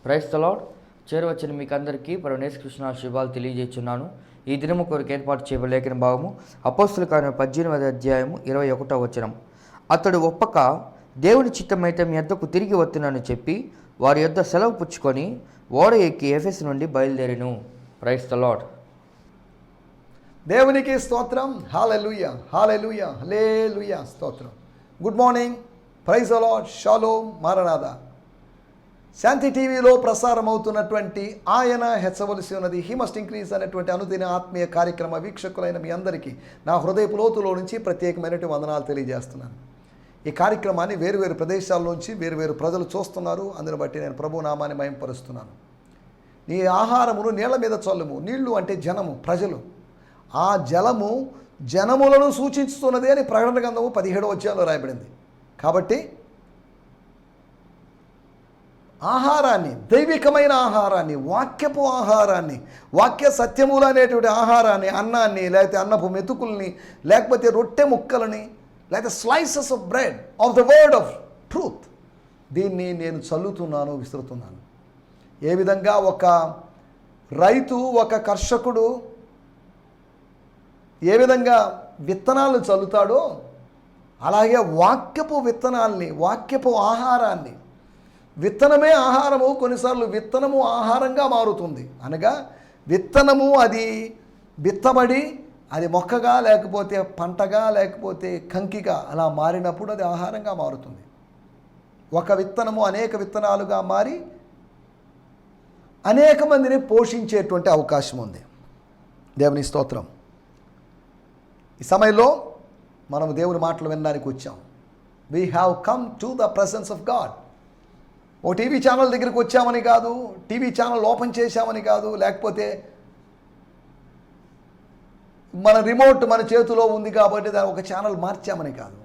Praise the lord. చేరవచ్చిన మీకు అందరికీ యేసుకృష్ణ శుభాలు తెలియజేస్తున్నాను. ఈ దినము కొరకు ఏర్పాటు చేయబడిన లేఖన భాగము అపోస్తలుల కార్యములు 18వ అధ్యాయము 21వ వచనం. అతడు ఒప్పక దేవుని చిత్తమైతే మీ యొద్దకు తిరిగి వస్తున్నానని చెప్పి వారి యొద్ద సెలవు పుచ్చుకొని ఓడ ఎక్కి ఎఫెసు నుండి బయలుదేరెను. Praise the lord. దేవునికి స్తోత్రం. హల్లెలూయా, హల్లెలూయా, హల్లెలూయా, స్తోత్రం. Good morning. Praise the Lord. Shalom, maranatha. Shanti టీవీలో ప్రసారం అవుతున్నటువంటి ఆయన హెచ్చవలసి ఉన్నది, హీ మస్ట్ ఇంక్రీజ్ అనేటువంటి అనుదిన ఆత్మీయ కార్యక్రమ వీక్షకులైన మీ అందరికీ నా హృదయపు లోతులో నుంచి ప్రత్యేకమైనటువంటి వందనాలు తెలియజేస్తున్నాను. ఈ కార్యక్రమాన్ని వేరువేరు ప్రదేశాల్లోంచి వేరువేరు ప్రజలు చూస్తున్నారు. అందుని బట్టి నేను ప్రభు నామాన్ని మహిమపరుస్తున్నాను. నీ ఆహారమును నీళ్ల మీద చల్లుము. నీళ్లు అంటే జనము, ప్రజలు. ఆ జలము జనములను సూచిస్తున్నది అని ప్రకటన గ్రంథము 17వ అధ్యాయంలో రాయబడింది. కాబట్టి ఆహారాన్ని, దైవికమైన ఆహారాన్ని, వాక్యపు ఆహారాన్ని, వాక్య సత్యములు అనేటువంటి ఆహారాన్ని, అన్నాన్ని, లేకపోతే అన్నపు మెతుకుల్ని, లేకపోతే రొట్టె ముక్కలని, లేకపోతే slices of bread of the word of truth, దీన్ని నేను చల్లుతున్నాను, విసురుతున్నాను. ఏ విధంగా ఒక రైతు, ఒక కర్షకుడు ఏ విధంగా విత్తనాలను చల్లుతాడో అలాగే వాక్యపు విత్తనాల్ని, వాక్యపు ఆహారాన్ని, విత్తనమే ఆహారము, కొన్నిసార్లు విత్తనము ఆహారంగా మారుతుంది. అనగా విత్తనము అది విత్తబడి అది మొక్కగా, లేకపోతే పంటగా, లేకపోతే కంకిగా అలా మారినప్పుడు అది ఆహారంగా మారుతుంది. ఒక విత్తనము అనేక విత్తనాలుగా మారి అనేక మందిని పోషించేటువంటి అవకాశం ఉంది. దేవుని స్తోత్రం. ఈ సమయంలో మనం దేవుని మాటలు వినడానికి వచ్చాం. We have come to the presence of God. ఓ టీవీ ఛానల్ దగ్గరికి వచ్చామని కాదు, టీవీ ఛానల్ ఓపెన్ చేశామని కాదు, లేకపోతే మన రిమోట్ మన చేతిలో ఉంది కాబట్టి దాని ఒక ఛానల్ మార్చామని కాదు.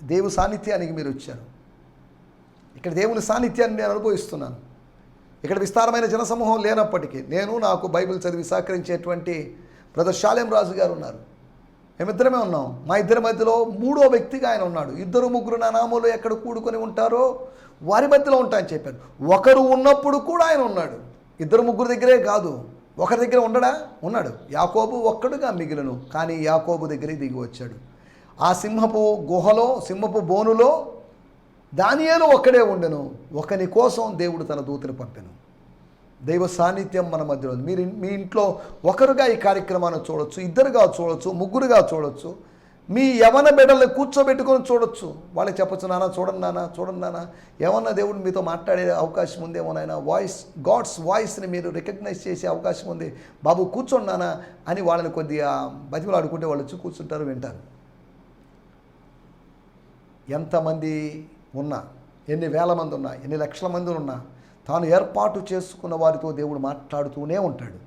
దేవుని సాన్నిధ్యానికి మీరు వచ్చారు. ఇక్కడ దేవుని సాన్నిధ్యాన్ని నేను అనుభవిస్తున్నాను. ఇక్కడ విస్తారమైన జనసమూహం లేనప్పటికీ నాకు బైబిల్ చదివి సహకరించేటువంటి బ్రదర్ షాలేం రాజు గారు ఉన్నారు. మేమిద్దరమే ఉన్నాం. మా ఇద్దరి మధ్యలో మూడో వ్యక్తిగా ఆయన ఉన్నాడు. 2-3 నా నామంలో ఎక్కడ కూడుకొని ఉంటారో వారి మధ్యలో ఉంటా అని చెప్పాను. ఒకరు ఉన్నప్పుడు కూడా ఆయన ఉన్నాడు. 2-3 దగ్గరే కాదు, ఒకరి దగ్గర ఉండడా? ఉన్నాడు. యాకోబు ఒక్కడుగా మిగిలను, కానీ యాకోబు దగ్గరికి దిగి వచ్చాడు. ఆ సింహపు గుహలో, సింహపు బోనులో దానియేలు ఒక్కడే ఉండెను. ఒకని కోసం దేవుడు తన దూతను పంపెను. దైవ సాన్నిధ్యం మన మధ్యలో. మీరు మీ ఇంట్లో ఒకరుగా ఈ కార్యక్రమాన్ని చూడొచ్చు, ఇద్దరుగా చూడొచ్చు, ముగ్గురుగా చూడొచ్చు. మీ యవన బిడ్డల్ని కూర్చోబెట్టుకొని చూడొచ్చు. వాళ్ళకి చెప్పొచ్చు, నాన్న చూడండి, నాన్న చూడండి, నాన్న ఏమన్నా దేవుడు మీతో మాట్లాడే అవకాశం ఉందేమో, నాయన వాయిస్, గాడ్స్ వాయిస్ని మీరు రికగ్నైజ్ చేసే అవకాశం ఉంది, బాబు కూర్చోండి నాన్న అని వాళ్ళని కొద్దిగా బతిమలాడుకుంటే వాళ్ళు వచ్చి కూర్చుంటారు, వింటారు. ఎంతమంది ఉన్నా, ఎన్ని వేల మంది ఉన్నా, ఎన్ని లక్షల మంది ఉన్నా, తాను ఏర్పాటు చేసుకున్న వారితో దేవుడు మాట్లాడుతూనే ఉంటాడు.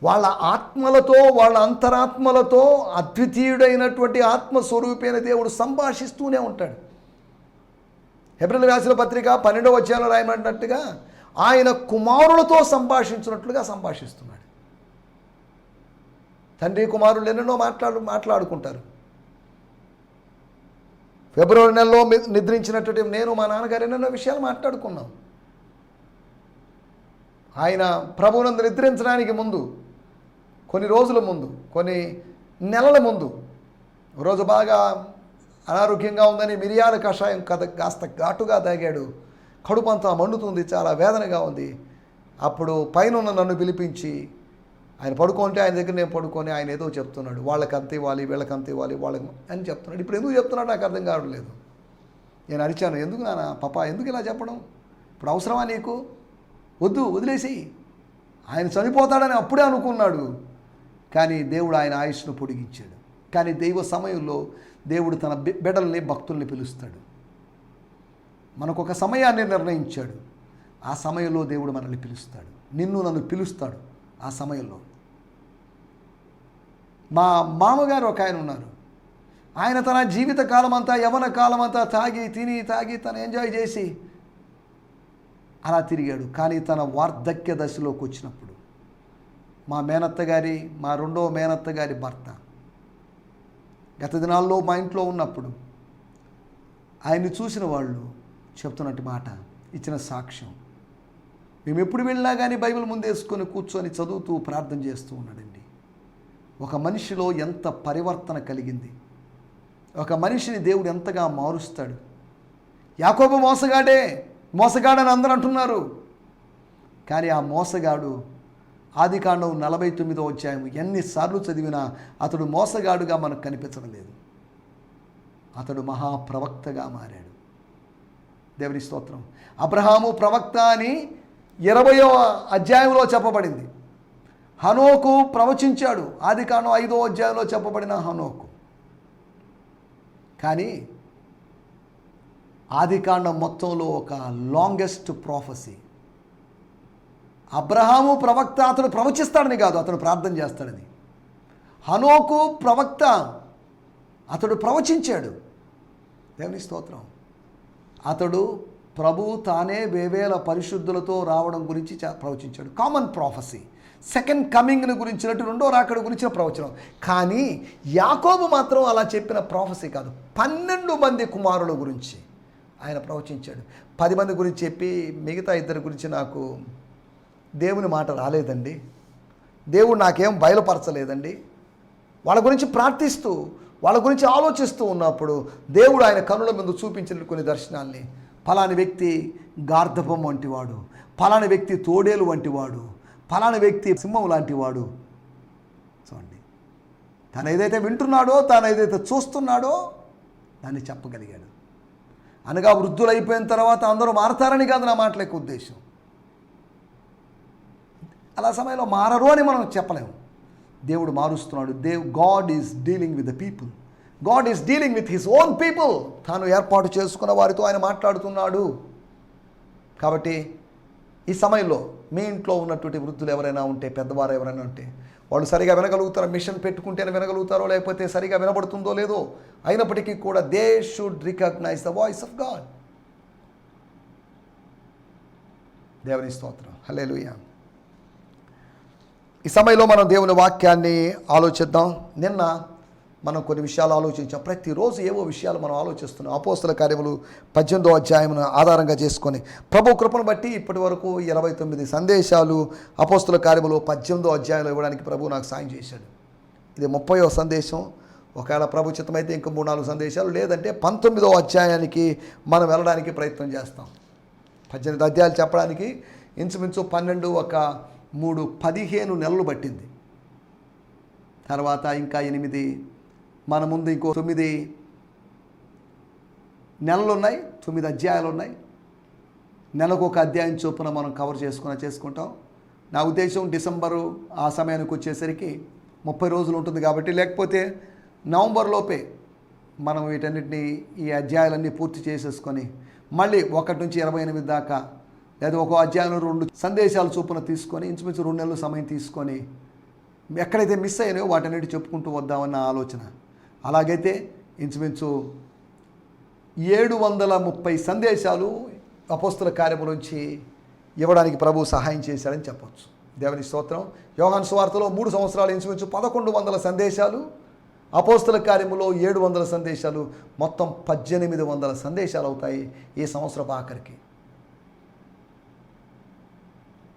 వాళ్ళ ఆత్మలతో, వాళ్ళ అంతరాత్మలతో అద్వితీయుడైనటువంటి ఆత్మస్వరూపైన దేవుడు సంభాషిస్తూనే ఉంటాడు. హెబ్రీయులకు రాసిన పత్రిక 12వ అధ్యాయంలో రాయబడినట్టుగా ఆయన కుమారులతో సంభాషించినట్లుగా సంభాషిస్తున్నాడు. తండ్రి కుమారులు ఎన్నెన్నో మాట్లాడుకుంటారు. ఫిబ్రవరి నెలలో నిద్రించినటువంటి నేను, మా నాన్నగారు ఎన్నెన్నో విషయాలు మాట్లాడుకున్నాం. ఆయన ప్రభువునందు నిద్రించడానికి ముందు, కొన్ని రోజుల ముందు, కొన్ని నెలల ముందు, రోజు బాగా అనారోగ్యంగా ఉందని మిరియాల కషాయం కాస్త ఘాటుగా తాగాడు. కడుపు అంతా మండుతుంది, చాలా వేదనగా ఉంది. అప్పుడు పైన నన్ను పిలిపించి ఆయన పడుకుంటే ఆయన దగ్గర నేను పడుకొని ఆయన ఏదో చెప్తున్నాడు, వాళ్ళకి అంత ఇవ్వాలి, వీళ్ళకి అంత ఇవ్వాలి, వాళ్ళకి అని చెప్తున్నాడు. ఇప్పుడు ఎందుకు చెప్తున్నాడు నాకు అర్థం కావట్లేదు. నేను అరిచాను, ఎందుకు నాన్న పాప, ఎందుకు ఇలా చెప్పడం, ఇప్పుడు అవసరమా నీకు, వద్దు, వదిలేసి. ఆయన చనిపోతాడని అప్పుడే అనుకున్నాడు, కానీ దేవుడు ఆయన ఆయుష్ను పొడిగించాడు. కానీ దైవ సమయంలో దేవుడు తన బిడ్డల్ని, భక్తుల్ని పిలుస్తాడు. మనకు ఒక సమయాన్ని నిర్ణయించాడు. ఆ సమయంలో దేవుడు మనల్ని పిలుస్తాడు, నిన్ను నన్ను పిలుస్తాడు. ఆ సమయంలో మా మామగారు ఒక ఆయన ఉన్నారు. ఆయన తన జీవిత కాలం అంతా, యవ్వన కాలం అంతా తాగి తను ఎంజాయ్ చేసి అలా తిరిగాడు. కానీ తన వార్ధక్య దశలోకి వచ్చినప్పుడు మా రెండో మేనత్త గారి భర్త గత దినాల్లో మా ఇంట్లో ఉన్నప్పుడు ఆయన్ని చూసిన వాళ్ళు చెప్తున్నట్టు మాట, ఇచ్చిన సాక్ష్యం, మేము ఎప్పుడు వెళ్ళినా కానీ బైబిల్ ముందేసుకొని కూర్చొని చదువుతూ ప్రార్థన చేస్తూ ఉన్నాడండి. ఒక మనిషిలో ఎంత పరివర్తన కలిగింది, ఒక మనిషిని దేవుడు ఎంతగా మారుస్తాడు. యాకోబు మోసగాడని అందరూ అంటున్నారు, కానీ ఆ మోసగాడు ఆదికాండం 49వ అధ్యాయం ఎన్నిసార్లు చదివినా అతడు మోసగాడుగా మనకు కనిపించడం లేదు. అతడు మహాప్రవక్తగా మారాడు. దేవుని స్తోత్రం. అబ్రహాము ప్రవక్త అని 20వ అధ్యాయంలో చెప్పబడింది. హనోకు ప్రవచించాడు, ఆదికాండం 5వ అధ్యాయంలో చెప్పబడిన హనోకు. కానీ ఆదికాండం మొత్తంలో ఒక లాంగెస్ట్ ప్రాఫెసీ. అబ్రహాము ప్రవక్త, అతడు ప్రవచిస్తాడని కాదు, అతడు ప్రార్థన చేస్తాడని. హనోకు ప్రవక్త, అతడు ప్రవచించాడు. దేవుని స్తోత్రం. అతడు ప్రభు తానే వేవేల పరిశుద్ధులతో రావడం గురించి ప్రవచించాడు. కామన్ ప్రాఫెసీ, సెకండ్ కమింగ్ని గురించినట్టు, రెండో రాకడ గురించిన ప్రవచనం. కానీ యాకోబు మాత్రం అలా చెప్పిన ప్రాఫెసీ కాదు, 12 మంది కుమారుల గురించి ఆయన ప్రవచించాడు. 10 మంది గురించి చెప్పి మిగతా 2 గురించి నాకు దేవుని మాట రాలేదండి, దేవుడు నాకేం బయలుపరచలేదండి. వాళ్ళ గురించి ప్రార్థిస్తూ, వాళ్ళ గురించి ఆలోచిస్తూ ఉన్నప్పుడు దేవుడు ఆయన కనుల ముందు చూపించిన కొన్ని దర్శనాల్ని, ఫలాని వ్యక్తి గార్ధపం వంటివాడు, ఫలాని వ్యక్తి తోడేలు వంటివాడు, ఫలాని వ్యక్తి సింహం లాంటివాడు. చూడండి, తను ఏదైతే వింటున్నాడో, తాను ఏదైతే చూస్తున్నాడో దాన్ని చెప్పగలిగాడు. అనగా వృద్ధులైపోయిన తర్వాత అందరూ మారతారని కాదు నా మాటల యొక్క ఉద్దేశం. అలా సమయంలో మారరు అని మనం చెప్పలేము. దేవుడు మారుస్తున్నాడు. God is dealing with the people. God is dealing with his own people. తాను ఏర్పాటు చేసుకున్న వారితో ఆయన మాట్లాడుతున్నాడు. కాబట్టి ఈ సమయంలో మీ ఇంట్లో ఉన్నటువంటి వృద్ధులు ఎవరైనా ఉంటే, పెద్దవారు ఎవరైనా ఉంటే, వాళ్ళు సరిగా వినగలుగుతారో, మిషన్ పెట్టుకుంటేనే వినగలుగుతారో, లేకపోతే సరిగా వినబడుతుందో లేదో, అయినప్పటికీ కూడా they should recognise the voice of God. దేవుని స్తోత్రం. హల్లెలూయా. ఈ సమయంలో మనం దేవుని వాక్యాన్ని ఆలోచిద్దాం. నిన్న మనం కొన్ని విషయాలు ఆలోచించాం. ప్రతిరోజు ఏవో విషయాలు మనం ఆలోచిస్తున్నాం. అపోస్తల కార్యములు 18వ అధ్యాయమును ఆధారంగా చేసుకొని ప్రభు కృపను బట్టి ఇప్పటి వరకు 29 సందేశాలు అపోస్తల కార్యములు 18వ అధ్యాయంలో ఇవ్వడానికి ప్రభు నాకు సాయం చేశాడు. ఇది 30వ సందేశం. ఒకవేళ ప్రభు చిత్తమైతే ఇంకో 3-4 సందేశాలు, లేదంటే 19వ అధ్యాయానికి మనం వెళ్ళడానికి ప్రయత్నం చేస్తాం. 18 అధ్యాయాలు చెప్పడానికి ఇంచుమించు 15 నెలలు పట్టింది. తర్వాత ఇంకా 8, మన ముందు ఇంకో 9 నెలలు ఉన్నాయి, 9 అధ్యాయాలు ఉన్నాయి. నెలకు ఒక అధ్యాయం చొప్పున మనం కవర్ చేసుకుంటాం. నా ఉద్దేశం డిసెంబరు ఆ సమయానికి వచ్చేసరికి 30 రోజులు ఉంటుంది కాబట్టి, లేకపోతే నవంబర్లోపే మనం వీటన్నిటిని, ఈ అధ్యాయాలన్నీ పూర్తి చేసేసుకొని మళ్ళీ 1 నుంచి 28 దాకా, లేదా ఒక అధ్యాయంలో 2 సందేశాలు చొప్పున తీసుకొని ఇంచుమించు 2 నెలలు సమయం తీసుకొని ఎక్కడైతే మిస్ అయినాయో వాటన్నిటి చెప్పుకుంటూ వద్దామన్న ఆలోచన. అలాగైతే ఇంచుమించు 730 సందేశాలు అపోస్తల కార్యముల నుంచి ఇవ్వడానికి ప్రభు సహాయం చేశాడని చెప్పొచ్చు. దేవుని స్తోత్రం. యోహాను సువార్తలో 3 సంవత్సరాలు ఇంచుమించు 1100 సందేశాలు, అపోస్తల కార్యములో 700 సందేశాలు, మొత్తం 1800 సందేశాలు అవుతాయి ఈ సంవత్సరపు ఆఖరికి.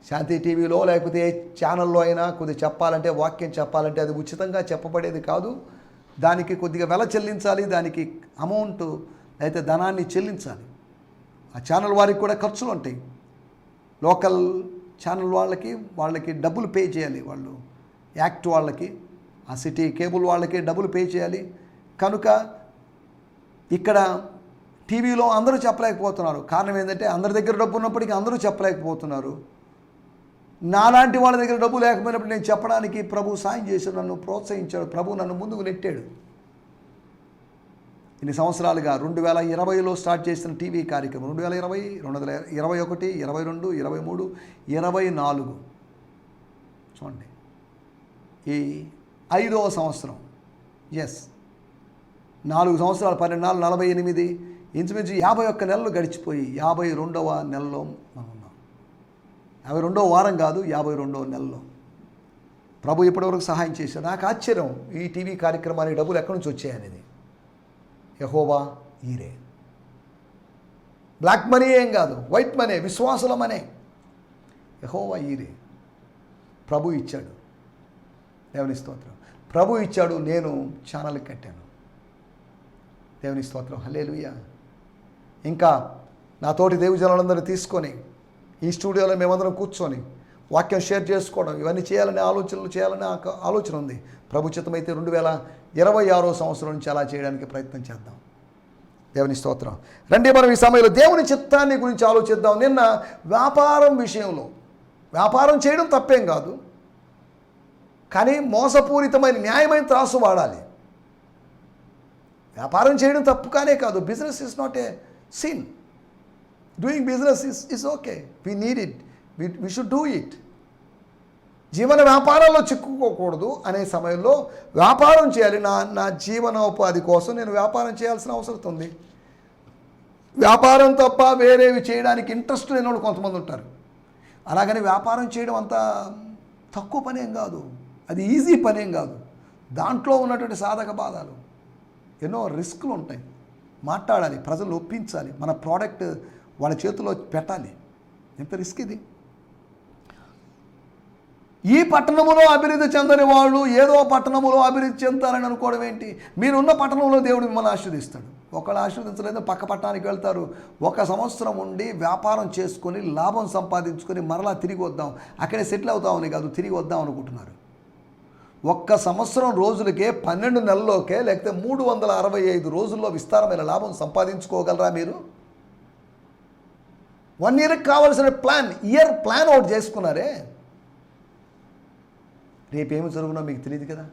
శాంతి టీవీలో లేకపోతే ఏ ఛానల్లో అయినా కొద్దిగా చెప్పాలంటే, వాక్యం చెప్పాలంటే అది ఉచితంగా చెప్పబడేది కాదు. దానికి కొద్దిగా వెల చెల్లించాలి, దానికి అమౌంట్ అయితే ధనాన్ని చెల్లించాలి. ఆ ఛానల్ వారికి కూడా ఖర్చులు ఉంటాయి. లోకల్ ఛానల్ వాళ్ళకి డబ్బులు పే చేయాలి. వాళ్ళు యాక్ట్ వాళ్ళకి, ఆ సిటీ కేబుల్ వాళ్ళకి డబ్బులు పే చేయాలి. కనుక ఇక్కడ టీవీలో అందరూ చెప్పలేకపోతున్నారు. కారణం ఏంటంటే అందరి దగ్గర డబ్బు ఉన్నప్పటికీ అందరూ చెప్పలేకపోతున్నారు. నాలాంటి వాళ్ళ దగ్గర డబ్బు లేకపోయినప్పుడు నేను చెప్పడానికి ప్రభు సాయం చేశాడు, నన్ను ప్రోత్సహించాడు, ప్రభు నన్ను ముందుకు నెట్టాడు. ఇన్ని సంవత్సరాలుగా 2020లో స్టార్ట్ చేసిన టీవీ కార్యక్రమం 2020, 2021, 22, 23, 24 చూడండి, ఈ 5వ సంవత్సరం. 4 సంవత్సరాలు, 12 నెలలు, 48, ఇంచుమించు 51 నెలలు గడిచిపోయి 52వ నెలలో మనం ఉన్నాం. 52వ వారం కాదు, 52వ నెలలో ప్రభు ఇప్పటివరకు సహాయం చేశాడు. నాకు ఆశ్చర్యం, ఈ టీవీ కార్యక్రమానికి డబ్బులు ఎక్కడి నుంచి వచ్చాయనేది. యెహోవా ఈరే. బ్లాక్ మనీ ఏం కాదు, వైట్ మనీ, విశ్వాసుల మనీ. యెహోవా ఈరే. ప్రభు ఇచ్చాడు. దేవుని స్తోత్రం. ప్రభు ఇచ్చాడు, నేను ఛానల్ కట్టాను. దేవుని స్తోత్రం. హల్లెలూయా. ఇంకా నా తోటి దేవుజనులందరూ తీసుకొని ఈ స్టూడియోలో మేమందరం కూర్చొని వాక్యం షేర్ చేసుకోవడం, ఇవన్నీ చేయాలనే ఆలోచన ఉంది. ప్రభు చిత్తమైతే 2026 సంవత్సరం నుంచి అలా చేయడానికి ప్రయత్నం చేద్దాం. దేవుని స్తోత్రం. రండి మనం ఈ సమయంలో దేవుని చిత్తాన్ని గురించి ఆలోచిద్దాం. నిన్న వ్యాపారం విషయంలో, వ్యాపారం చేయడం తప్పేం కాదు, కానీ మోసపూరితమైన న్యాయమైన త్రాసు వాడాలి. వ్యాపారం చేయడం తప్పు కానే కాదు. Business is not a sin. Doing business is okay. We need it. We should do it. జీవన వ్యాపారాల్లో చిక్కుకోకూడదు అనే సమయంలో వ్యాపారం చేయాలి. నా జీవనోపాధి కోసం నేను వ్యాపారం చేయాల్సిన అవసరం ఉంది. వ్యాపారం తప్ప వేరేవి చేయడానికి ఇంట్రెస్ట్ లేని వాళ్ళు కొంతమంది ఉంటారు. అలాగని వ్యాపారం చేయడం అంత తక్కువ పనేం కాదు, అది ఈజీ పనేం కాదు. దాంట్లో ఉన్నటువంటి సాధక బాధలు, ఎన్నో రిస్కులు ఉంటాయి. మాట్లాడాలి, ప్రజలు ఒప్పించాలి, మన ప్రోడక్ట్ వాళ్ళ చేతిలో పెట్టాలి. ఎంత రిస్క్ ఇది. ఈ పట్టణంలో అభివృద్ధి చెందని వాళ్ళు ఏదో పట్టణంలో అభివృద్ధి చెందుతారని అనుకోవడం ఏంటి? మీరున్న పట్టణంలో దేవుడు మిమ్మల్ని ఆశీర్దిస్తాడు. ఒకళ్ళు ఆశీర్దించలేదు, పక్క పట్టణానికి వెళ్తారు. 1 సంవత్సరం ఉండి వ్యాపారం చేసుకొని లాభం సంపాదించుకొని మరలా తిరిగి వద్దాం, అక్కడే సెటిల్ అవుతామని కాదు, తిరిగి వద్దాం అనుకుంటున్నారు. 1 సంవత్సరం రోజులకే, 12 నెలల్లోకే, లేకపోతే 365 రోజుల్లో విస్తారమైన లాభం సంపాదించుకోగలరా మీరు? 1 ఇయర్కి కావాల్సిన ఇయర్ ప్లాన్ ఒకటి చేసుకున్నారే, రేపేమి జరుగునో మీకు తెలియదు కదా.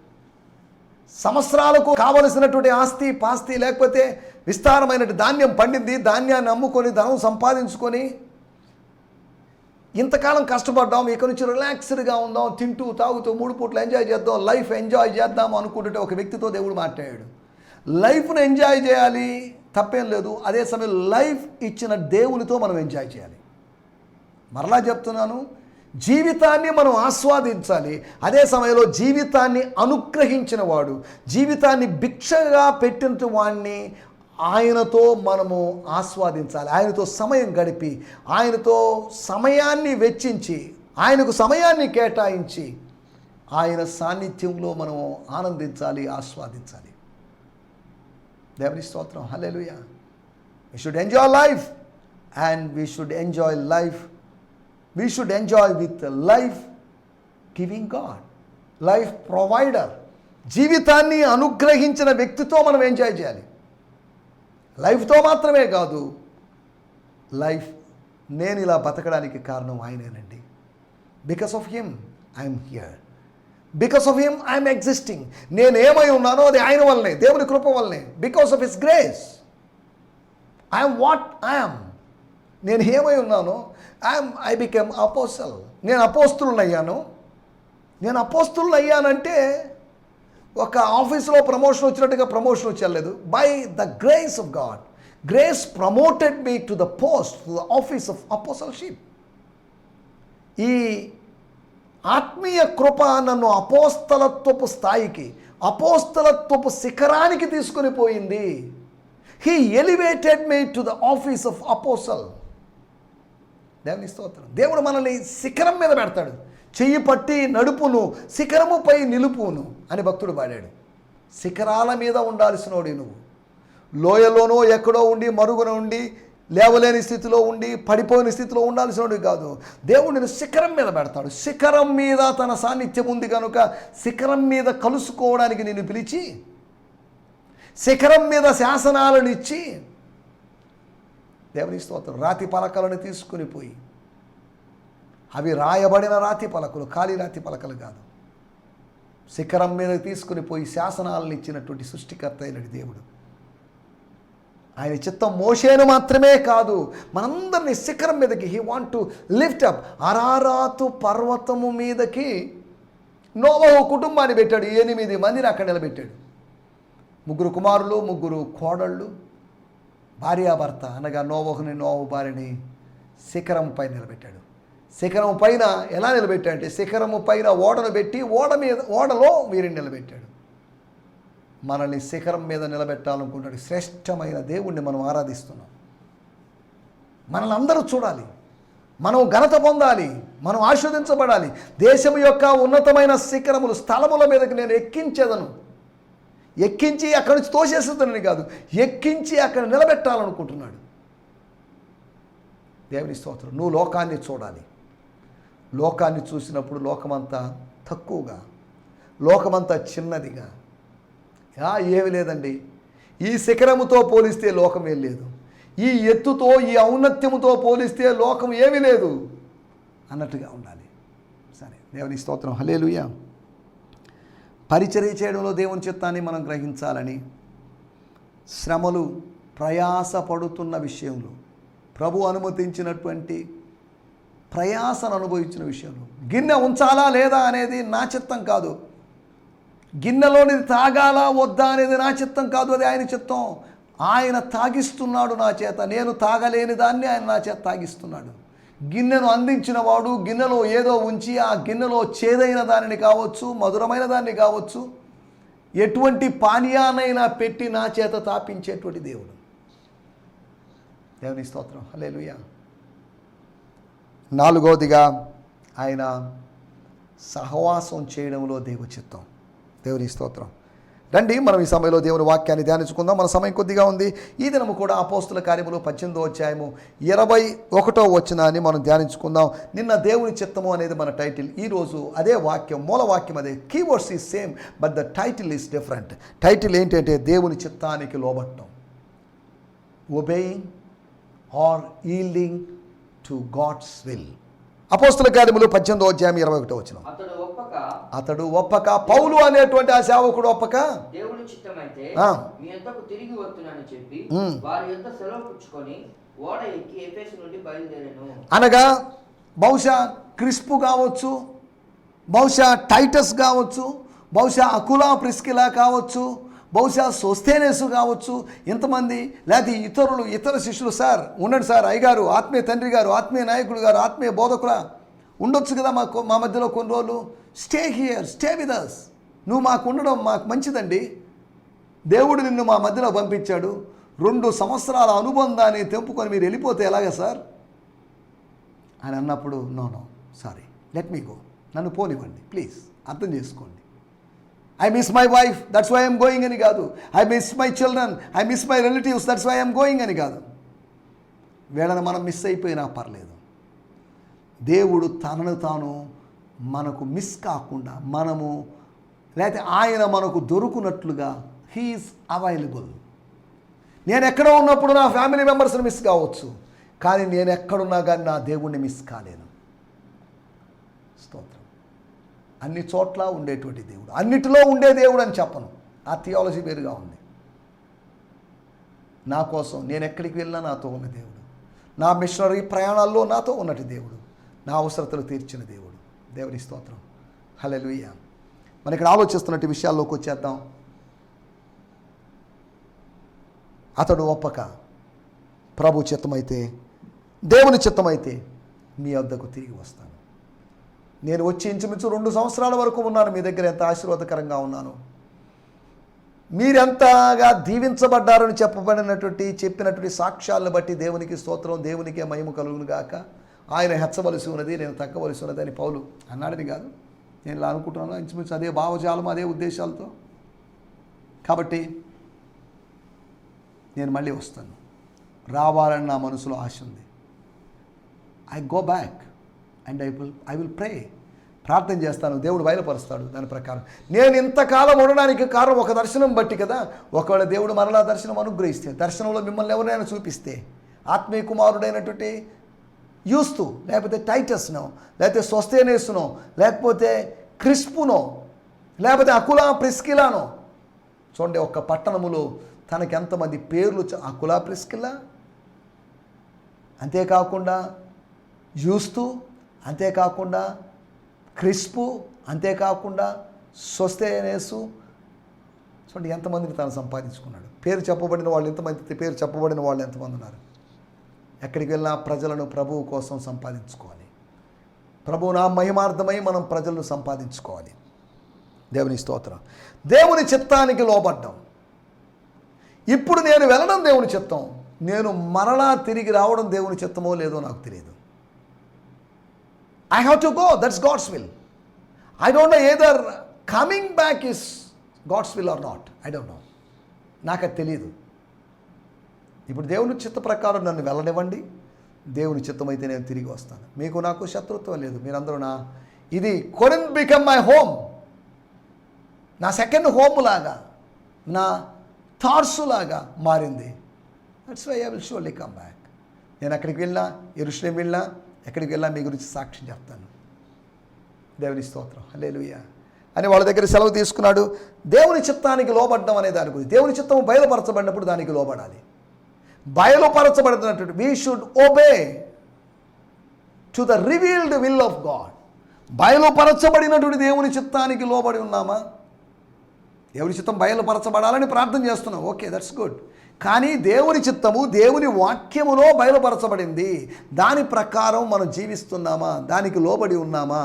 సంవత్సరాలకు కావలసినటువంటి ఆస్తి పాస్తి, లేకపోతే విస్తారమైన ధాన్యం పండింది, ధాన్యాన్ని అమ్ముకొని ధనం సంపాదించుకొని ఇంతకాలం కష్టపడ్డాం, ఇక నుంచి రిలాక్స్డ్గా ఉందాం, తింటూ తాగుతూ 3 పూటలు ఎంజాయ్ చేద్దాం, లైఫ్ ఎంజాయ్ చేద్దాం అనుకుంటుంటే ఒక వ్యక్తితో దేవుడు మాట్లాడాడు. లైఫ్ను ఎంజాయ్ చేయాలి, తప్పేం లేదు. అదే సమయంలో లైఫ్ ఇచ్చిన దేవునితో మనం ఎంజాయ్ చేయాలి. మరలా చెప్తున్నాను, జీవితాన్ని మనం ఆస్వాదించాలి. అదే సమయంలో జీవితాన్ని అనుగ్రహించిన వాడు, జీవితాన్ని భిక్షగా పెట్టిన వాడిని ఆయనతో మనము ఆస్వాదించాలి. ఆయనతో సమయం గడిపి, ఆయనతో సమయాన్ని వెచ్చించి, ఆయనకు సమయాన్ని కేటాయించి, ఆయన సాన్నిధ్యంలో మనం ఆనందించాలి, ఆస్వాదించాలి. దేవుని స్తోత్రం. హల్లెలూయా. We should enjoy life, and we should enjoy life. We should enjoy with life giving God, life provider. జీవితాన్ని అనుగ్రహించిన వ్యక్తితో మనం ఎంజాయ్ చేయాలి. లైఫ్తో మాత్రమే కాదు, లైఫ్ నేను ఇలా బతకడానికి కారణం ఆయనేనండి. Because of him I'm here, because of him I'm existing. నేను ఏమై ఉన్నానో అది ఆయన వల్లనే, దేవుని కృప వల్లనే. Because of his grace I'm what I'm. నేను ఏమై ఉన్నానో ఐ బికెమ్ అపోస్టల్. నేను అపోస్తులను అయ్యానంటే ఒక ఆఫీస్లో ప్రమోషన్ వచ్చినట్టుగా ప్రమోషన్ వచ్చలేదు. By the grace of God, grace promoted me to the post, to the office of apostleship. ఈ ఆత్మీయ కృప నన్ను అపోస్తలత్వపు స్థాయికి, అపోస్తలత్వపు శిఖరానికి తీసుకొని పోయింది. He elevated me to the office of apostle. దేవుని స్తోత్రం. దేవుడు మనల్ని శిఖరం మీద పెడతాడు. చెయ్యి పట్టి నడుపును, శిఖరముపై నిలుపును అని భక్తుడు పాడాడు. శిఖరాల మీద ఉండాల్సినోడి నువ్వు. లోయలోనో ఎక్కడో ఉండి, మరుగున ఉండి, లేవలేని స్థితిలో ఉండి, పడిపోయిన స్థితిలో ఉండాల్సినోడు కాదు. దేవుడు నేను శిఖరం మీద పెడతాడు. శిఖరం మీద తన సాన్నిధ్యం ఉంది కనుక శిఖరం మీద కలుసుకోవడానికి నిన్ను పిలిచి, శిఖరం మీద శాసనాలను ఇచ్చి, దేవుని స్తోత్రం, రాతి పలకలను తీసుకుని పోయి, అవి రాయబడిన రాతి పలకలు, ఖాళీ రాతి పలకలు కాదు, శిఖరం మీద తీసుకుని పోయి శాసనాలను ఇచ్చినటువంటి సృష్టికర్త అయినటువంటి దేవుడు. ఆయన చిత్తం మోషేను మాత్రమే కాదు, మనందరినీ శిఖరం మీదకి, he want to lift up. Ararat పర్వతము మీదకి నోవహు కుటుంబాన్ని పెట్టాడు. 8 మందిని అక్కడ నిలబెట్టాడు. 3 కుమారులు, 3 కోడళ్ళు, భార్యాభర్త అనగా నోవహుని, నోవహు భార్యని శిఖరం పైన నిలబెట్టాడు. శిఖరం పైన ఎలా నిలబెట్టాడంటే, శిఖరము పైన ఓడను పెట్టి ఓడలో వీరిని నిలబెట్టాడు. మనల్ని శిఖరం మీద నిలబెట్టాలనుకుంటాడు. శ్రేష్టమైన దేవుణ్ణి మనం ఆరాధిస్తున్నాం. మనల్ని అందరూ చూడాలి. మనం ఘనత పొందాలి, మనం ఆస్వాదించబడాలి. దేశం యొక్క ఉన్నతమైన శిఖరములు స్థలముల మీదకి నేను ఎక్కించేదను. ఎక్కించి అక్కడి నుంచి తోసేస్తుందని కాదు, ఎక్కించి అక్కడ నిలబెట్టాలనుకుంటున్నాడు. దేవుని స్తోత్రం. నువ్వు లోకాన్ని చూడాలి. లోకాన్ని చూసినప్పుడు లోకమంతా తక్కువగా, లోకమంతా చిన్నదిగా, ఏమి లేదండి, ఈ శిఖరముతో పోలిస్తే లోకం ఏం లేదు, ఈ ఎత్తుతో ఈ ఔన్నత్యముతో పోలిస్తే లోకం ఏమీ లేదు అన్నట్టుగా ఉండాలి. సరే, దేవుని స్తోత్రం. హల్లెలూయా. పరిచర్య చేయడంలో దేవుని చిత్తాన్ని మనం గ్రహించాలని, శ్రమలు ప్రయాసపడుతున్న విషయంలో, ప్రభు అనుమతించినటువంటి ప్రయాసను అనుభవించిన విషయంలో, గిన్నె ఉంచాలా లేదా అనేది నా చిత్తం కాదు, గిన్నెలోనిది తాగాలా వద్దా అనేది నా చిత్తం కాదు, అది ఆయన చిత్తం. ఆయన తాగిస్తున్నాడు నా చేత, నేను తాగలేని దాన్ని ఆయన నా చేత తాగిస్తున్నాడు. గిన్నెను అందించిన వాడు గిన్నెలో ఏదో ఉంచి ఆ గిన్నెలో చేదైన దానిని కావచ్చు, మధురమైన దాన్ని కావచ్చు, ఎటువంటి పానీయానైనా పెట్టి నా చేత తాపించేటువంటి దేవుడు. దేవుని స్తోత్రం. హల్లెలూయా. నాలుగవదిగా ఆయన సహవాసం చేయడంలో దేవుని చిత్తం. దేవుని స్తోత్రం. రండి, మనం ఈ సమయంలో దేవుని వాక్యాన్ని ధ్యానించుకుందాం. మన సమయం కొద్దిగా ఉంది. ఈ దినము కూడా అపోస్తుల కార్యములు 18వ అధ్యాయము 21వ వచనాన్ని మనం ధ్యానించుకుందాం. నిన్న దేవుని చిత్తము అనేది మన టైటిల్. ఈరోజు అదే వాక్యం, మూల వాక్యం అదే, keywords is same but the title is different. Title ఏంటంటే దేవుని చిత్తానికి లోబట్టం. Obeying or yielding to God's will. అపోస్తుల కార్యములు 18వ అధ్యాయం 21వ వచనం. అతడు ఒప్పక, పౌలు అనేటువంటి ఆ సేవకుడు ఒప్పక, దేవుని చిత్తమైతే మీ యొద్దకు తిరిగి వస్తున్నానని చెప్పి వారి యొద్ద సెలవు పుచ్చుకొని ఓడ ఎక్కి ఎఫెసు నుండి బయలుదేరాను. అనగా బహుశా క్రిస్పు కావచ్చు, బహుశా టైటస్ కావచ్చు, బహుశా అకులా ప్రిస్కిలా కావచ్చు, బహుశా సోస్తేనేసు కావచ్చు, ఇంతమంది లేకపోతే ఇతర శిష్యులు, సార్ ఉండండి సార్, అయ్యగారు, ఆత్మీయ తండ్రి గారు, ఆత్మీయ నాయకుడు గారు, ఆత్మీయ బోధకులా ఉండొచ్చు కదా మా మధ్యలో కొన్ని రోజులు. Stay here, stay with us. నువ్వు మాకు ఉండడం మాకు మంచిదండి. దేవుడు నిన్ను మా మధ్యలో పంపించాడు. 2 సంవత్సరాల అనుబంధాన్ని తెంపుకొని మీరు వెళ్ళిపోతే ఎలాగా సార్ అని అన్నప్పుడు, no sorry, let me go, నన్ను పోనివ్వండి ప్లీజ్, అర్థం చేసుకోండి. I miss my wife, that's why I'm going అని కాదు. I miss my children, I miss my relatives, that's why I'm going అని కాదు. వీళ్ళని మనం మిస్ అయిపోయినా పర్లేదు. దేవుడు తనను తాను మనకు మిస్ కాకుండా, మనము లేకపోతే ఆయన మనకు దొరుకున్నట్లుగా హీఈస్ అవైలబుల్. నేను ఎక్కడ ఉన్నప్పుడు నా ఫ్యామిలీ మెంబర్స్ని మిస్ కావచ్చు, కానీ నేను ఎక్కడున్నా కానీ నా దేవుణ్ణి మిస్ కాలేను. స్తోత్రం. అన్ని చోట్ల ఉండేటువంటి దేవుడు, అన్నిటిలో ఉండే దేవుడు అని చెప్పను, ఆ థియాలజీ వేరుగా ఉంది. నా కోసం నేను ఎక్కడికి వెళ్ళినా నాతో ఉన్న దేవుడు, నా మిషనరీ ప్రయాణాల్లో నాతో ఉన్నటి దేవుడు, నా అవసరతలు తీర్చిన దేవుడు. దేవుని స్తోత్రం. హల్లెలూయా. మనం ఇక్కడ ఆలోచిస్తున్నట్టు విషయాల్లోకి వచ్చేద్దాం. అతడు ఒప్పక, ప్రభు చిత్తమైతే, దేవుని చిత్తమైతే మీ వద్దకు తిరిగి వస్తాను. నేను వచ్చి ఇంచుమించు 2 సంవత్సరాల వరకు ఉన్నాను మీ దగ్గర. ఎంత ఆశీర్వాదకరంగా ఉన్నాను, మీరెంతగా దీవించబడ్డారని చెప్పినటువంటి సాక్ష్యాలను బట్టి దేవునికి స్తోత్రం, దేవునికే మహిమ కలుగును గాక. ఆయన హెచ్చవలసి ఉన్నది, నేను తగ్గవలసి ఉన్నది అని పౌలు అన్నాడని కాదు, నేను ఇలా అనుకుంటున్నాను. ఇంచుమించు అదే భావజాలం, అదే ఉద్దేశాలతో. కాబట్టి నేను మళ్ళీ వస్తాను, రావాలని నా మనసులో ఆశ ఉంది. I go back and I will pray. ప్రార్థన చేస్తాను, దేవుడు బయలుపరుస్తాడు దాని ప్రకారం. నేను ఇంతకాలం ఉండడానికి కారణం ఒక దర్శనం బట్టి కదా. ఒకవేళ దేవుడు మరలా దర్శనం అనుగ్రహిస్తే, దర్శనంలో మిమ్మల్ని ఎవరైనా చూపిస్తే, ఆత్మీయ కుమారుడైనటువంటి యూస్తు, లేకపోతే టైటస్నో, లేకపోతే సోస్తేనేసునో, లేకపోతే క్రిస్పునో, లేకపోతే అకులా ప్రిస్కిలానో, చూడండి, ఒక్క పట్టణములో తనకి ఎంతమంది పేర్లు. అకులా ప్రిస్కిలా, అంతేకాకుండా యూస్తు, అంతేకాకుండా క్రిస్పు, అంతేకాకుండా సోస్తేనేసు. చూడండి ఎంతమందిని తాను సంపాదించుకున్నాడు. పేరు చెప్పబడిన వాళ్ళు ఎంతమంది, పేరు చెప్పబడిన వాళ్ళు ఎంతమంది ఉన్నారు. ఎక్కడికి వెళ్ళినా ప్రజలను ప్రభువు కోసం సంపాదించుకోవాలి. ప్రభువు నా మహిమార్థమై మనం ప్రజలను సంపాదించుకోవాలి. దేవుని స్తోత్రం. దేవుని చిత్తానికి లోబడ్డం. ఇప్పుడు నేను వెళ్ళడం దేవుని చిత్తం, నేను మరలా తిరిగి రావడం దేవుని చిత్తమో లేదో నాకు తెలియదు. I have to go. That's God's will. I don't know either coming back is God's will or not. I don't know. నాకు అది తెలియదు. ఇప్పుడు దేవుని చిత్త ప్రకారం నన్ను వెళ్ళనివ్వండి. దేవుని చిత్తమైతే నేను తిరిగి వస్తాను. మీకు నాకు శత్రుత్వం లేదు. మీరందరూ ఇది couldn't become my home. నా సెకండ్ హోమ్ లాగా, నా థాట్స్ లాగా మారింది. That's why I will surely come back. నేను అక్కడికి వెళ్ళినా, యెరూషలేం వెళ్ళినా, ఎక్కడికి వెళ్ళినా మీ గురించి సాక్ష్యం చెప్తాను. దేవుని స్తోత్రం, హల్లెలూయా అని వాళ్ళ దగ్గర సెలవు తీసుకున్నాడు. దేవుని చిత్తానికి లోబడ్డం అనే దాని గురించి, దేవుని చిత్తం బయలుపరచబడినప్పుడు దానికి లోబడాలి. బయలుపరచబడినటువంటి we should obey to the revealed will of God. బయలుపరచబడినటువంటి దేవుని చిత్తానికి లోబడి ఉన్నామా? దేవుని చిత్తం బయలుపరచబడాలని ప్రార్థన చేస్తున్నాం. Okay, that's good. కానీ దేవుని చిత్తము దేవుని వాక్యములో బయలుపరచబడింది. దాని ప్రకారం మనం జీవిస్తున్నామా? దానికి లోబడి ఉన్నామా?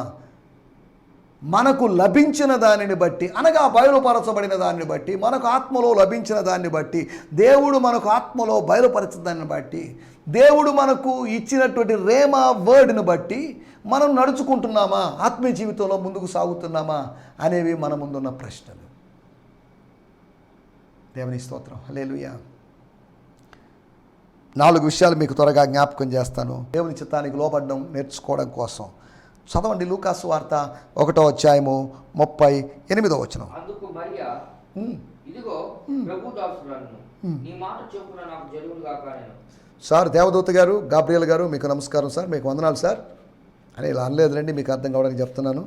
మనకు లభించిన దానిని బట్టి, అనగా బయలుపరచబడిన దాన్ని బట్టి, మనకు ఆత్మలో లభించిన దాన్ని బట్టి, దేవుడు మనకు ఆత్మలో బయలుపరచిన దాన్ని బట్టి, దేవుడు మనకు ఇచ్చినటువంటి రేమా వర్డ్ని బట్టి మనం నడుచుకుంటున్నామా? ఆత్మీయ జీవితంలో ముందుకు సాగుతున్నామా అనేవి మన ముందున్న ప్రశ్నలు. దేవుని స్తోత్రం, హల్లెలూయా. 4 విషయాలు మీకు త్వరగా జ్ఞాపకం చేస్తాను. దేవుని చిత్తానికి లోబడడం నేర్చుకోవడం కోసం చదవండి. లూకాసు వార్త 1వ అధ్యాయము 38వ వచనం. అందుకు మరియా, ఇదిగో ప్రభు దాసురాలను, నీ మాట చొప్పున నాకు జరుగునుగాక నేను. సార్, దేవదూత గారు, గాబ్రియల్ గారు, మీకు నమస్కారం సార్, మీకు వందనాలు సార్ అని ఇలా అనలేదులేండి, మీకు అర్థం కావడానికి చెప్తున్నాను.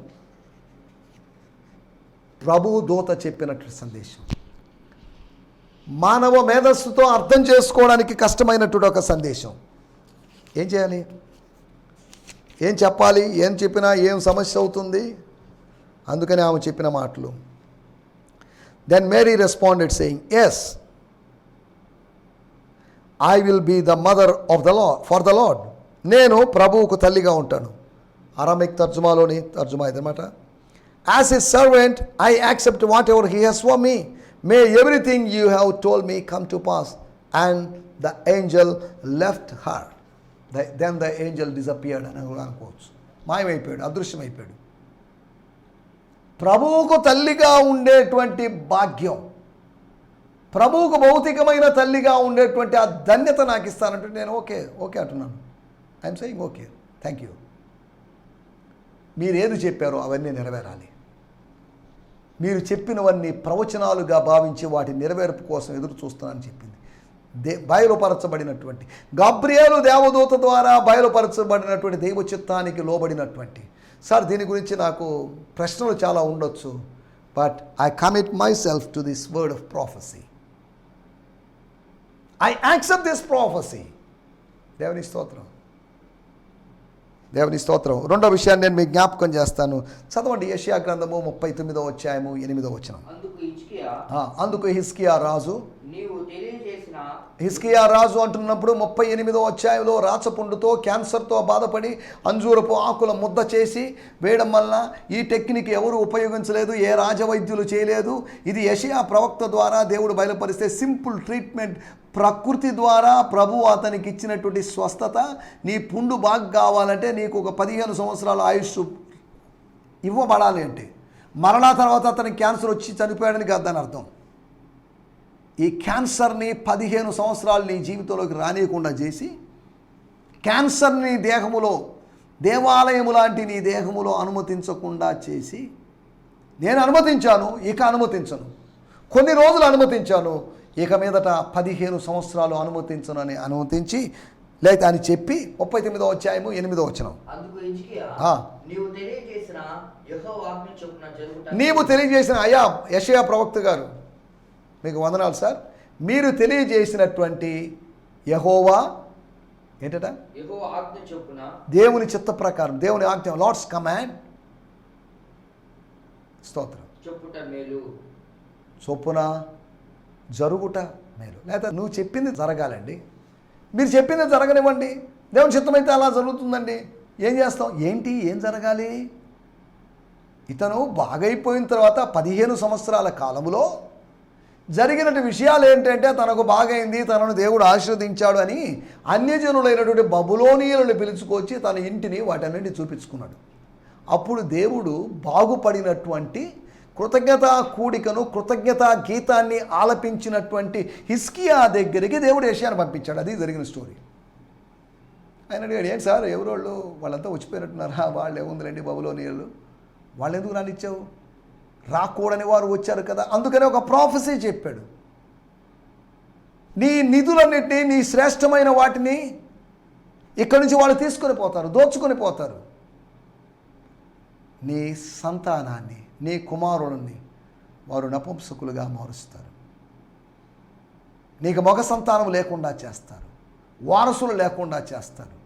ప్రభు దూత చెప్పినట్టు సందేశం మానవ మేధస్సుతో అర్థం చేసుకోవడానికి కష్టమైనటువంటి ఒక సందేశం. ఏం చేయాలి? ఏం చెప్పాలి? ఏం చెప్పినా ఏం సమస్య అవుతుంది? అందుకని ఆమె చెప్పిన మాటలు. Then Mary responded saying, yes, I will be the mother of the Lord for the Lord. నేను ప్రభువుకు తల్లిగా ఉంటాను. అరామిక్ తర్జుమాలోని తర్జుమా ఇదన్నమాట. As his servant I accept whatever he has for me. May everything you have told me come to pass. And the angel left her. Then the angel disappeared అని అనుకోవచ్చు. మాయమైపోయాడు, అదృశ్యమైపోయాడు. ప్రభువుకు తల్లిగా ఉండేటువంటి భాగ్యం, ప్రభువుకు భౌతికమైన తల్లిగా ఉండేటువంటి ఆ ధన్యత నాకు ఇస్తానంటే నేను ఓకే అంటున్నాను. I'm saying okay, thank you. మీరు ఏది చెప్పారో అవన్నీ నెరవేరాలి. మీరు చెప్పినవన్నీ ప్రవచనాలుగా భావించి వాటి నెరవేర్పు కోసం ఎదురు చూస్తానని చెప్పింది. బయలుపరచబడినటువంటి గాబ్రియేలు దేవదూత ద్వారా బయలుపరచబడినటువంటి దైవ చిత్తానికి లోబడినటువంటి. సార్, దీని గురించి నాకు ప్రశ్నలు చాలా ఉండొచ్చు. But I commit my self to this word of prophecy. I accept this prophecy. దేవుని స్తోత్రం, దేవుని స్తోత్రం. రెండో విషయాన్ని నేను మీకు జ్ఞాపకం చేస్తాను. చదవండి యెషయా గ్రంథము 39వ అధ్యాయము 8వ వచనం. అందుకు హిజ్కియా రాజు, హిజ్కియా రాజు అంటున్నప్పుడు 38వ అధ్యాయంలో రాచపుండుతో క్యాన్సర్తో బాధపడి అంజూరపు ఆకుల ముద్ద చేసి వేయడం వలన ఈ టెక్నిక్ ఎవరు ఉపయోగించలేదు, ఏ రాజవైద్యులు చేయలేదు. ఇది యెషయా ప్రవక్త ద్వారా దేవుడు బయలుపరిస్తే సింపుల్ ట్రీట్మెంట్. ప్రకృతి ద్వారా ప్రభు అతనికి ఇచ్చినటువంటి స్వస్థత. నీ పుండు బాగా కావాలంటే నీకు ఒక 15 సంవత్సరాల ఆయుష్ ఇవ్వబడాలి అంటే, మరణా తర్వాత అతనికి క్యాన్సర్ వచ్చి చనిపోయాడని కాదు దాని అర్థం. ఈ క్యాన్సర్ని 15 సంవత్సరాలు నీ జీవితంలోకి రానియకుండా చేసి, క్యాన్సర్ని దేహములో, దేవాలయము లాంటి నీ దేహములో అనుమతించకుండా చేసి, నేను అనుమతించాను, ఇక అనుమతించను, కొన్ని రోజులు అనుమతించాను, ఇక మీదట 15 సంవత్సరాలు అనుమతించనని అనుమతించి లేక అని చెప్పి 39వ అధ్యాయము 8వ వచనం. నీవు తెలియజేసిన అయ్యా యెషయా ప్రవక్త గారు, మీకు వందనాలు సార్. మీరు తెలియజేసినటువంటి యెహోవా ఏంటట? దేవుని చిత్త ప్రకారం, దేవుని ఆజ్ఞ, లార్డ్స్ కమాండ్, స్తోత్రం, చొప్పున జరుగుట మేలు. లేదా నువ్వు చెప్పింది జరగాలండి, మీరు చెప్పింది జరగనివ్వండి. దేవుని చిత్తమైతే అలా జరుగుతుందండి. ఏం చేస్తాం? ఏం జరగాలి? ఇతను బాగైపోయిన తర్వాత 15 సంవత్సరాల కాలంలో జరిగినటువంటి విషయాలు ఏంటంటే తనకు బాగైంది, తనను దేవుడు ఆశీర్వదించాడు అని అన్యజనులైనటువంటి బబులోనీయులను పిలుచుకొచ్చి తన ఇంటిని వాటన్నింటినీ చూపించుకున్నాడు. అప్పుడు దేవుడు బాగుపడినటువంటి కృతజ్ఞతా కూడికను, కృతజ్ఞతా గీతాన్ని ఆలపించినటువంటి హిజ్కియా దగ్గరికి దేవుడు యెషయాను పంపించాడు. అది జరిగిన స్టోరీ. ఆయన అడిగాడు, ఏంటి సార్ ఎవరోళ్ళు వాళ్ళంతా వచ్చిపోయినట్టున్నారా? వాళ్ళు ఏముందిలేండి బబులోనీయులు, వాళ్ళు ఎందుకు రానిచ్చావు? రాకూడని వారు వచ్చారు కదా. అందుకని ఒక ప్రాఫెసీ చెప్పాడు. నీ నిధులన్నిటినీ, నీ శ్రేష్టమైన వాటిని ఇక్కడి నుంచి వాళ్ళు తీసుకొని పోతారు, దోచుకొని పోతారు. నీ సంతానాన్ని, నీ కుమారులని వారు నపుంసకులుగా మారుస్తారు. నీకు మగ సంతానం లేకుండా చేస్తారు, వారసులు లేకుండా చేస్తారు.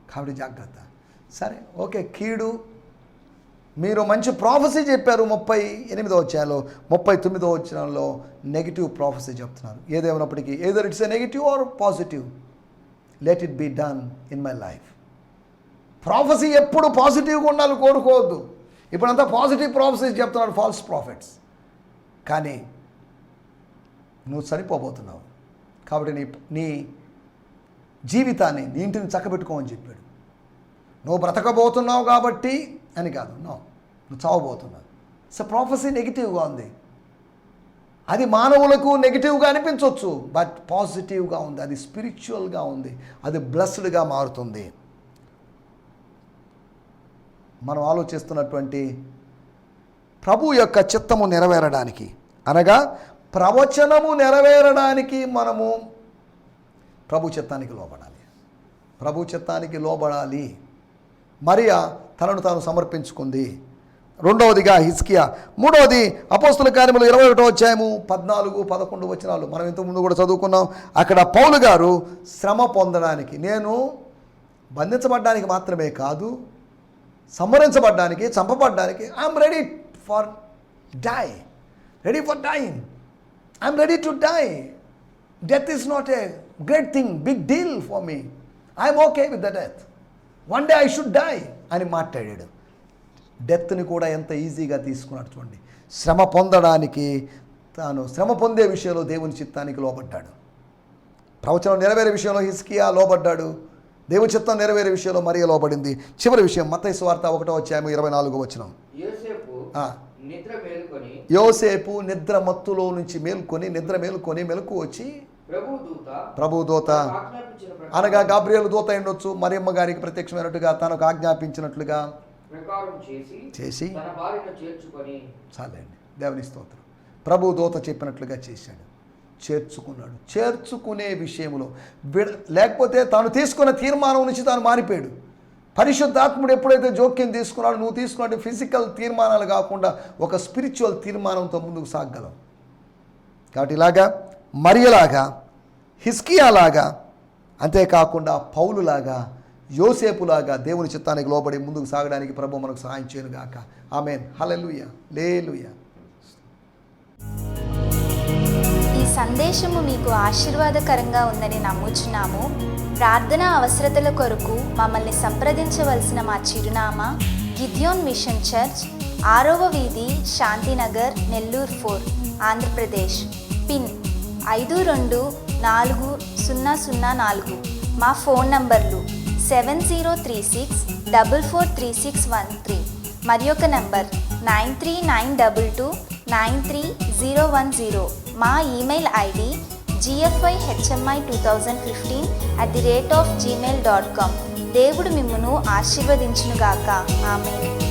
కాబట్టి జాగ్రత్త. సరే, ఓకే, కీడు మీరు మంచి ప్రాఫెసీ చెప్పారు. 38వ అధ్యాయంలో 39వ వచనంలో నెగిటివ్ ప్రాఫెసీ చెప్తున్నారు. ఏదేమైనప్పటికీ either it's a negative or positive, let it be done in my life. Prophecy ఎప్పుడు పాజిటివ్గా ఉండాలి కోరుకోవద్దు. ఇప్పుడంతా పాజిటివ్ ప్రాఫెసీ చెప్తున్నాడు ఫాల్స్ ప్రాఫిట్స్. కానీ నువ్వు చనిపోబోతున్నావు కాబట్టి నీ జీవితాన్ని, నీ ఇంటిని చక్కబెట్టుకోమని చెప్పాడు. నువ్వు బ్రతకబోతున్నావు కాబట్టి అని కాదు, నువ్వు చావబోతున్నావు. సో ప్రాఫెసీ నెగిటివ్గా ఉంది. అది మానవులకు నెగిటివ్గా అనిపించవచ్చు, బట్ పాజిటివ్గా ఉంది, అది స్పిరిచువల్గా ఉంది, అది బ్లెస్డ్గా మారుతుంది. మనం ఆలోచిస్తున్నటువంటి ప్రభు యొక్క చిత్తము నెరవేరడానికి, అనగా ప్రవచనము నెరవేరడానికి మనము ప్రభు చిత్తానికి లోబడాలి. ప్రభు చిత్తానికి లోబడాలి. మరియా తనను తాను సమర్పించుకుంది. రెండవదిగా హిజ్కియా. మూడవది అపోస్తుల కార్యములు 21వ అధ్యాయము 14-11 వచనాలు మనం ఇంతకుముందు కూడా చదువుకున్నాం. అక్కడ పౌలు గారు శ్రమ పొందడానికి, నేను బంధించబడ్డానికి మాత్రమే కాదు, సంహరించబడ్డానికి, చంపబడ్డానికి, I'm ready for die, ready for dying, I'm ready to die. Death is not a great thing, big deal for me, I'm okay with the death, one day I should die అని మాట్లాడాడు. డెత్ని కూడా ఎంత ఈజీగా తీసుకున్నాడు చూడండి. శ్రమ పొందడానికి, తాను శ్రమ పొందే విషయంలో దేవుని చిత్తానికి లోబడ్డాడు. ప్రవచనం నెరవేరే విషయంలో హిజ్కియా లోబడ్డాడు. దేవుని చిత్తం నెరవేరే విషయంలో మరియ లోబడింది. చివరి విషయం మత్తయి సువార్త 1వ అధ్యాయం 24వ వచనం. యోసేపు నిద్ర మత్తులో నుంచి మేలుకొని మెలకు వచ్చి ప్రభు దూత అనగా గాబ్రియేలు దూత ఉండొచ్చు, మరియమ్మ గారికి ప్రత్యక్షమైనట్టుగా తనకు ఆజ్ఞాపించినట్లుగా చేసి చాలండి. దేవుని స్తోత్రం. ప్రభు దూత చెప్పినట్లుగా చేశాడు, చేర్చుకున్నాడు. చేర్చుకునే విషయంలో లేకపోతే తాను తీసుకున్న తీర్మానం నుంచి తాను మారిపోయాడు. పరిశుద్ధాత్ముడు ఎప్పుడైతే జోక్యం తీసుకున్నాడో, నువ్వు తీసుకున్నట్టు ఫిజికల్ తీర్మానాలు కాకుండా ఒక స్పిరిచువల్ తీర్మానంతో ముందుకు సాగగలవు. కాబట్టి ఇలాగా మరియలాగా, హిజ్కియాలాగా, అంతేకాకుండా పౌలులాగా, యోసేపులాగా దేవుని చిత్తానికి లోబడి ముందుకు సాగడానికి ప్రభు మనకు సహాయం చేయను గాక. ఆమేన్. హల్లెలూయా. లేలుయా. ఈ సందేశము మీకు ఆశీర్వాదకరంగా ఉందని నమ్ముచున్నాము. ప్రార్థనా అవసరతల కొరకు మమ్మల్ని సంప్రదించవలసిన మా చిరునామా గిద్యోన్ మిషన్ చర్చ్, 6వ వీధి, శాంతినగర్, నెల్లూరు 4, ఆంధ్రప్రదేశ్. పిన్ 524004. మా ఫోన్ నంబర్లు 7036443613 మరి ఒక నంబర్ 9392293010. మా ఈమెయిల్ ఐడి gfihmi2015@gmail.com. దేవుడు మిమ్మును ఆశీర్వదించునుగాక. ఆమేన్.